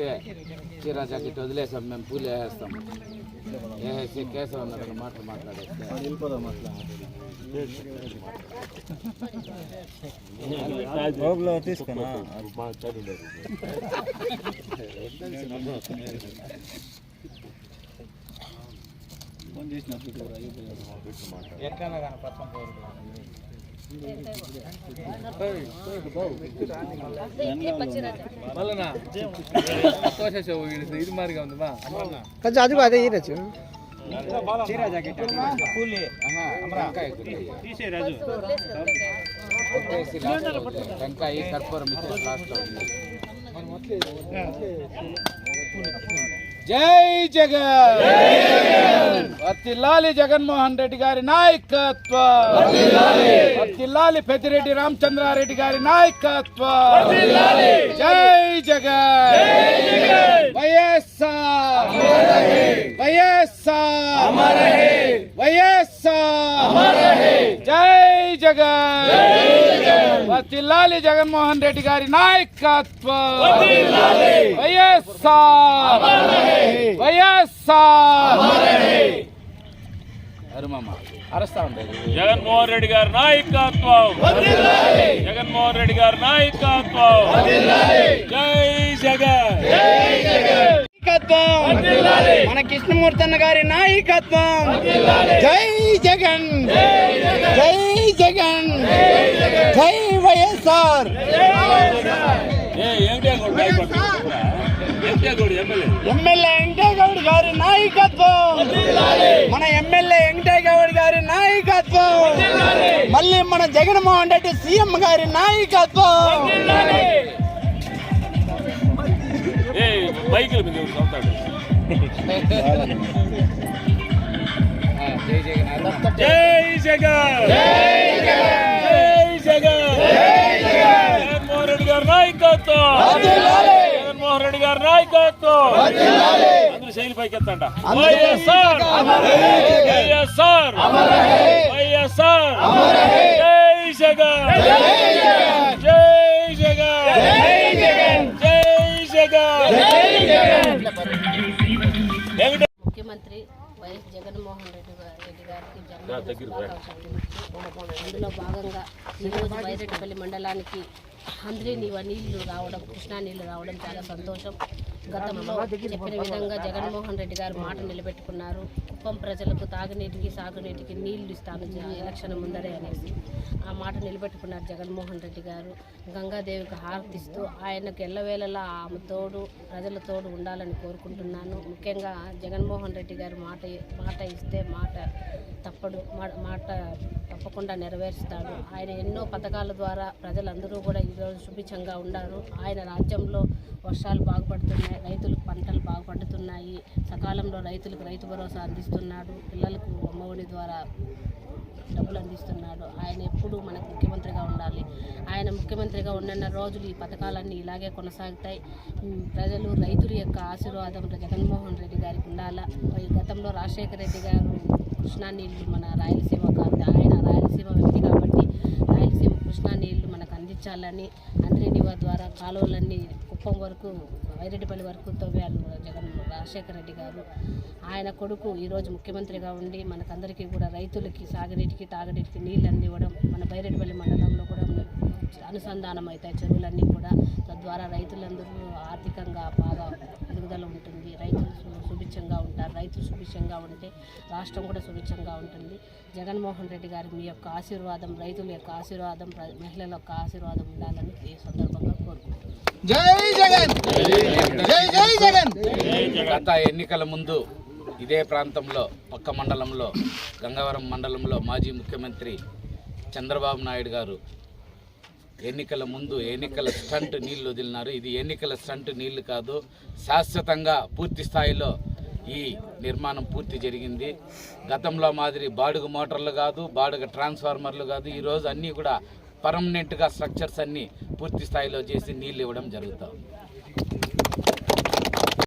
చెప్పి చీరా జాకెట్ వదిలేసాం, మేము పూలు వేసేస్తాం. వేసేసి కేశవ్ అన్న మాటలు మాట్లాడేస్తే తీసుకున్నా ఎట్లా కానీ పచ్చం ఇది మారిగా ఉంది కొంచెం అది అదే ఈరచ్చు టెంకాయ కర్పూరం లాస్ట్. జై జగన్, వర్తిల్లాలి జగన్మోహన్ రెడ్డి గారి నాయకత్వం, వర్తిల్లాలి పెద్దిరెడ్డి రామచంద్రారెడ్డి గారి నాయకత్వం. జై జగన్, వైఎస్ఆర్ వైఎస్ఆర్ వైఎస్ఆర్. జై జగన్, వర్తిల్లాలి జగన్మోహన్ రెడ్డి గారి నాయకత్వం, వైఎస్ఆర్ వైఎస్ఆర్. అరస్తా ఉండేది. జగన్మోహన్ రెడ్డి గారి నాయకత్వం, జగన్మోహన్ రెడ్డి గారి నాయకత్వం. జై జగన్, మన కృష్ణమూర్తి అన్న గారి నాయకత్వం. జై జగన్, జై జగన్, జై వైఎస్ఆర్. ఎమ్మెల్యే వెంకటేగౌడ్ గారి నాయకత్వం, మన ఎమ్మెల్యే వెంకటేగౌడ్ గారి నాయకత్వం. మళ్ళీ మన జగన్మోహన్ రెడ్డి సీఎం గారి నాయకత్వం. బైకుల మీద జై జగన్, జై జగన్, జగన్మోహన్ రెడ్డి గారి నాయకత్వం, జగన్మోహన్ రెడ్డి గారి నాయకత్వం. అందరూ శైలి పైకి ఎత్తంట. వైఎస్ఆర్ వైఎస్ఆర్ వైఎస్ఆర్. జై జగన్, జై జగన్, ముఖ్యమంత్రి వైఎస్ జగన్మోహన్ రెడ్డి గారికి అందులో భాగంగా ఈరోజు వైరెడ్డిపల్లి మండలానికి అందరి నీళ్లు రావడం, కృష్ణా నీళ్లు రావడం చాలా సంతోషం. గతంలో చెప్పిన విధంగా జగన్మోహన్ రెడ్డి గారు మాట నిలబెట్టుకున్నారు. కుప్పం ప్రజలకు తాగునీటికి సాగునీటికి నీళ్లు ఇస్తాను ఎలక్షన్ ముందరే అనేసి ఆ మాట నిలబెట్టుకున్నారు జగన్మోహన్ రెడ్డి గారు. గంగాదేవికి హారతిస్తూ ఆయనకు ఎల్లవేళలా ఆమె తోడు, ప్రజల తోడు ఉండాలని కోరుకుంటున్నాను. ముఖ్యంగా జగన్మోహన్ రెడ్డి గారు మాట ఇస్తే మాట తప్పకుండా నెరవేరుస్తాడు. ఆయన ఎన్నో పథకాల ద్వారా ప్రజలందరూ కూడా ఈరోజు సుభిక్షంగా ఉన్నారు. ఆయన రాజ్యంలో వర్షాలు బాగుపడుతున్నాయి, రైతులకు పంటలు బాగుపడుతున్నాయి, సకాలంలో రైతులకు రైతు భరోసా అందిస్తున్నాడు, పిల్లలకు అమ్మఒడి ద్వారా డబ్బులు అందిస్తున్నాడు. ఆయన ఎప్పుడూ మనకు ముఖ్యమంత్రిగా ఉండాలి. ఆయన ముఖ్యమంత్రిగా ఉన్న రోజులు ఈ పథకాలన్నీ ఇలాగే కొనసాగుతాయి. ప్రజలు రైతుల యొక్క ఆశీర్వాదం జగన్మోహన్ రెడ్డి గారికి ఉండాలా. గతంలో రాజశేఖర రెడ్డి గారు కృష్ణా నీళ్లు మన రాయలసీమ కాదు, ఆయన రాయలసీమ వ్యక్తి కాబట్టి రాయలసీమ కృష్ణా నీళ్లు మనకు అందించాలని అంద్రేనివా ద్వారా కాలువలన్నీ కుప్పం వరకు వైరెడ్డిపల్లి వరకు తవ్వారు రాజశేఖర రెడ్డి గారు. ఆయన కొడుకు ఈరోజు ముఖ్యమంత్రిగా ఉండి మనకందరికీ కూడా రైతులకి సాగునీటికి తాగునీటికి నీళ్ళు అందివ్వడం, మన వైరెడ్డిపల్లి మండలంలో కూడా అనుసంధానం అవుతాయి చెరువులన్నీ కూడా. తద్వారా రైతులందరూ ఆర్థికంగా బాగా ఎదుగుదల ఉంటుంది, రైతులు సుభిక్షంగా ఉంటారు. రైతులు సుభిక్షంగా ఉంటే రాష్ట్రం కూడా సుభిక్షంగా ఉంటుంది. జగన్మోహన్ రెడ్డి గారి మీ యొక్క ఆశీర్వాదం, రైతుల యొక్క ఆశీర్వాదం, మహిళల యొక్క ఆశీర్వాదం ఉండాలని ఈ సందర్భంగా కోరుకుంటున్నాను. జై జగన్, జై జై జగన్. గత ఎన్నికల ముందు ఇదే ప్రాంతంలో పక్క మండలంలో గంగవరం మండలంలో మాజీ ముఖ్యమంత్రి చంద్రబాబు నాయుడు గారు ఎన్నికల ముందు ఎన్నికల స్టంట్ నీళ్లు వదిలినారు. ఇది ఎన్నికల స్టంట్ నీళ్లు కాదు, శాశ్వతంగా పూర్తి స్థాయిలో ఈ నిర్మాణం పూర్తి జరిగింది. గతంలో మాదిరి బాడుగ మోటార్లు కాదు, బాడుగ ట్రాన్స్ఫార్మర్లు కాదు, ఈరోజు అన్నీ కూడా పర్మనెంట్గా స్ట్రక్చర్స్ అన్నీ పూర్తి స్థాయిలో చేసి నీళ్ళు ఇవ్వడం జరుగుతుంది.